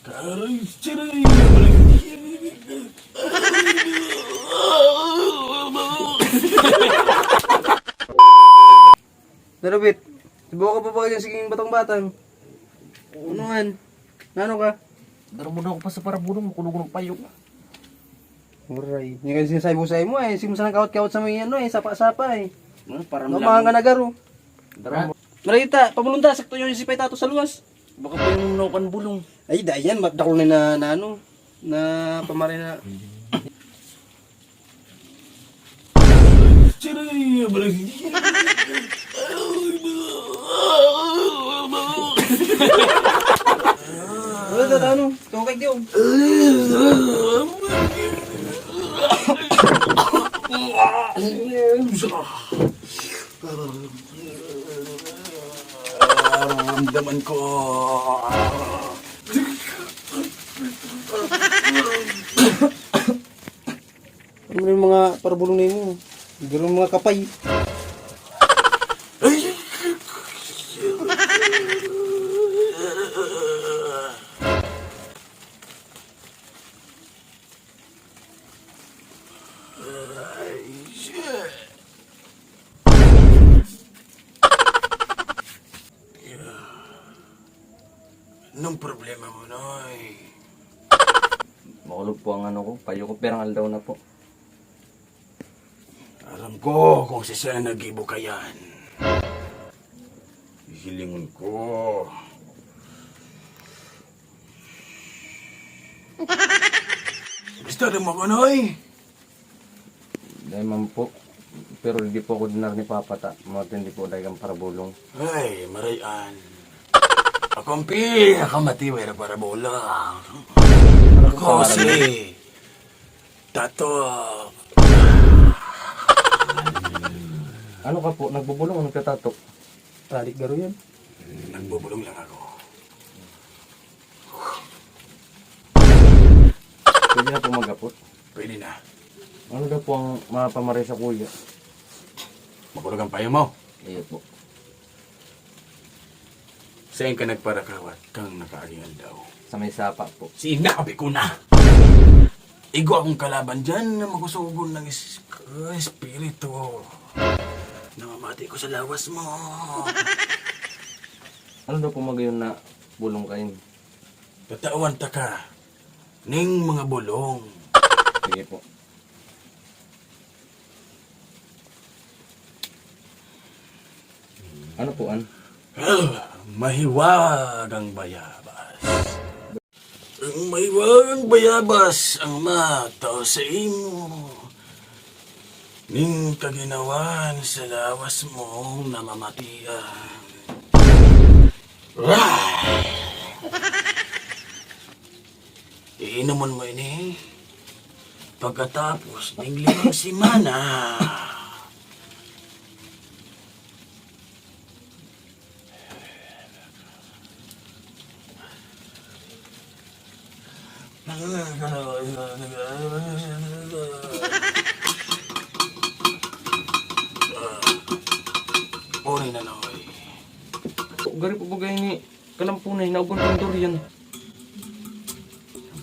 Aray, siray. Darabit, subukan ka pa ba yung siging batang-batang? Unuhan, nano ka? Daramo na ako pa sa parabulong, makulog ng payok. Uray, yung kasi sinasay mo eh, simusa ng kawat-kawat sa mga ano eh, sapa-sapa eh. Parang Namahan ka na garo. Daramo. Marita, pabulunta, sakto yung sipay tato sa luwas. Baka pa yung naukan bulong. Ay, dayan, magdakol na ano, na pamari na. Siray. Ano, tungkay diyo. Ramdaman ko. Ano yung mga parabulong na yun? Garo mga kapay. Ay! Anong problema mo, Noy? Makulog po ang ano ko, payo ko, perang daw na po. Alam ko kung si Sen nag-ibo ka yan. Hilingon ko. Gusto rin mo ko, Noy? Dahil man po, pero hindi po ako dinar ni Papata. Matindi po dahil ang parabulong. Ay, marayan. Akong pinakamatiway na para bola. Ako si Tato. Ano ka po, nagbubulong o nagkatato? Talik garo yan. Nagbubulong lang ako. Pwede na po magapot. Pwede na. Ano daw po ang mapamari sa kuya? Makulog ang payo mo. Iyo po. Saan ka nagparakawat kang nakaalingan daw? Sa may sapa po. Sinabi ko na! Igo akong kalaban dyan na magusugon ng espiritu. Namamati ko sa lawas mo. Ano daw po magayon na bulong kain? Tatawan ta ka ning mga bulong. Sige po. Ano po an? Mahiwag ang bayabas. Ang mahiwag ang bayabas ang mataw sa imo. Ning kaginawan sa lawas mong namamatian. Iinuman mo ini pagkatapos ng 5 semana. Uri na Noy. Gari po bagay ni kalampunay na ugon ng durian.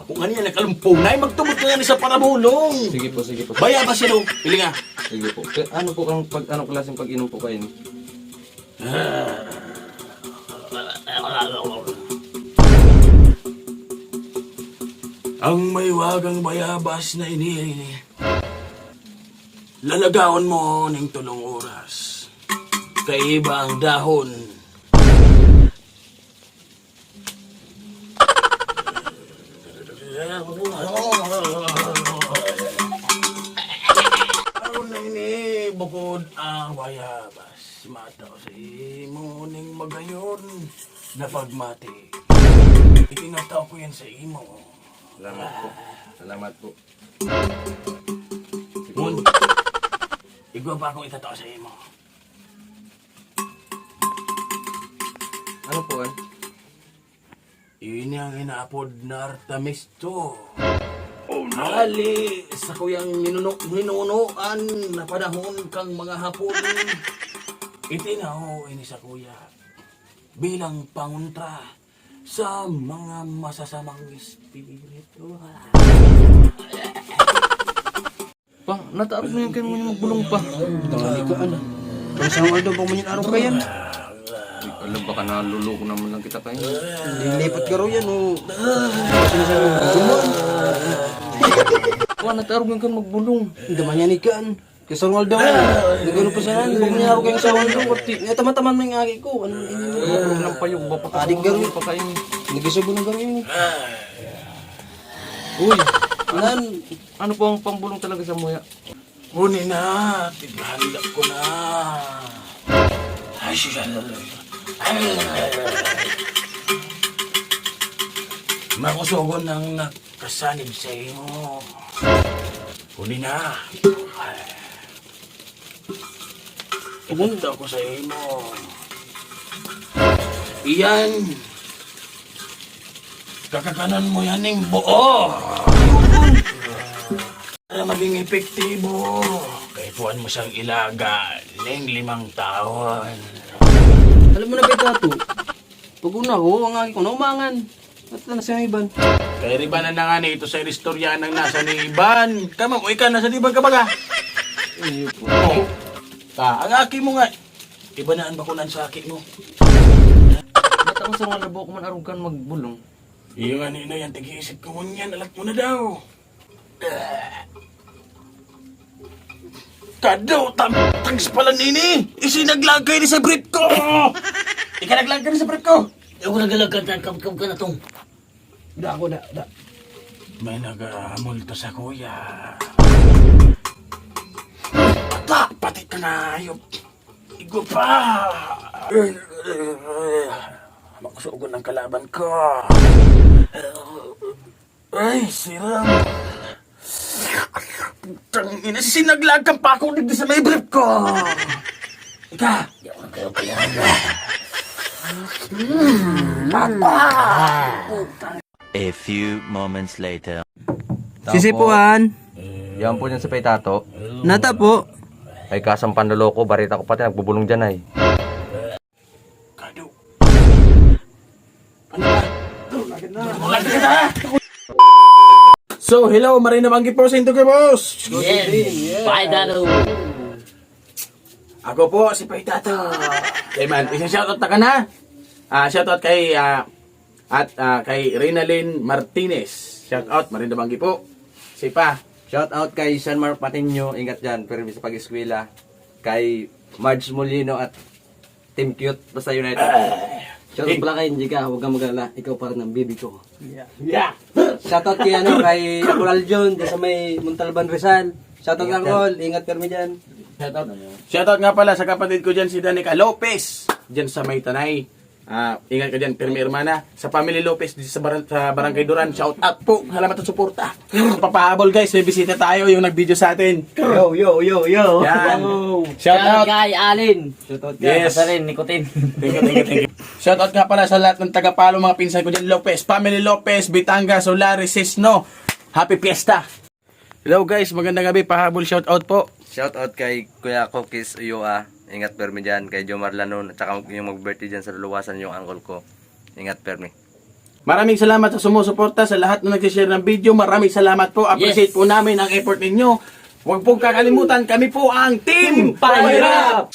Kung ano yan, nakalumpungay, magtubot ka nga sa parabulong. Sige po, sige po. Baya ba sila? Pili nga. Sige po. Ano po ang ano klaseng pag-inom po kayo? Ang maywagang bayabas na ini, lalagaon mo ng 3 oras. Kaiba ang dahon. Aron na ini, bukod ang bayabas. Mataw sa imo ning magayon na pagmati. Itinataw ko yan sa imo. Salamat po. Salamat po. Mun, igwa ba akong itataw sa imo? Ano po an? Yun ang inaapod na Artemisto. Ali sa kuyang ninunuan na panahon kang mga hapon. Itinaho ini sa kuya bilang panguntra sa mga masasamang espiritu. Pa, nataarap mo yung kayo mo magbulong pa. Tangali ka, ano? Kung saan Aldo, pag manyan araw ka yan. Ay, alam baka naluloko naman lang kita kayo. Lilipat ka raw yan, o. Sinasabi mo, gumawa. Pa, nataarap mo yung kayo magbulong. Hindi man yan ikan. Kasi ang Aldo, nagano pa saan, pag manyan araw ka yung sa Aldo. Tama-taman mo yung agi ko. Ano Ano lang pa yung bapa Adik garo. pa kayo. Nagisubo ng garo yun. Uy, Anan, ano po ang pambulong talaga sa muya? Huni na, tighandak ko na. Ay, siya. Makusugon ng nakasanib sa iyo. Huni na. Ipunta ko sa iyo. Iyan. Kakakanan mo yan ng buo. Para maging epektibo, kaipuan mo siyang ilaga ng 5 taon. alam mo na ba ito? Pag una ko, ang agi ko, naumangan. At na siya iban. Kaya ribanan na nga ni ito sa istorya ng nasa ni Iban. Kama mo, ikaw nasa Iban ka ba ka? Oo. Ang aki mo nga. Ibanaan ba kunan sa aki mo? Ba't ako sa mga labo ko man arugan magbulong? Iyo nga nina yan, tig-iisip ko mo yan, alat mo na daw. Kado, tags pala nini! Isinaglagay ni sa brief ko! Ika naglagay ni sa brief ko! Ako nagalagad, kam ka na tong. Da ako, da. May nag-multo sa kuya. Pati ka na, ayop. Igo pa! Makusugon ng kalaban ko. Ay, siram. Putang ina, sinaglagan pa ako digdi sa may brief ko. Ika! Di ako nagkalagad. A few moments later. Sisipuan. Yan po yan sa Paytato. Nata po. Ay kasang panloloko, barita ko pati nagbubulong dyan ay. Kado. Ano ba? Lagi ka na! So, hello, Marina Banggi po sa Intuge Boss. Yes, bye Dano. Ako po, si Paytato. Okay man, isang shoutout na ka na. Shoutout kay, kay Rinalyn Martinez. Shoutout, Marina Banggi po. Si pa. Shout out kay San Mark Patinyo, ingat dyan, pero sa pag-eskwela. Kay Marge Molino at Team Cute, basta United. Shout out pala kay Njika, huwag kang mag-alala, ikaw pa rin ang baby ko. Yeah. Shout out kay, kay Akulal John, dyan sa may Montalban Rizal. Shout out Angkol, ingat permi dyan. Shoutout nga pala sa kapatid ko dyan, si Danica Lopez. Dyan sa May Tanay. Ingat ka dyan, Permi Hermana. Sa family Lopez, dito sa Barangay Duran. Shoutout po. Salamat at suporta. Papahabol guys, may bisita tayo yung nag-video sa atin. Yo! Yan. Shout Shoutout. kay Alin. Shout out kay. Yes. Basta rin, nikotin. Thank you. Shoutout nga pala sa lahat ng tagapalo, mga pinsan ko dyan, Lopez. Family Lopez, Bitanga, Solares, Sisno. Happy Fiesta. Hello guys, magandang gabi. Pahabol shoutout po. Shout out kay Kuya Kokis Uyua. Ingat permi dyan. Kay Jomar Lanon. At saka yung mag-birthday dyan sa luluwasan yung uncle ko. Ingat permi. Maraming salamat sa sumusuporta sa lahat na nag-share ng video. Maraming salamat po. Appreciate po namin ang effort ninyo. Huwag pong kakalimutan, kami po ang Team Pahirap!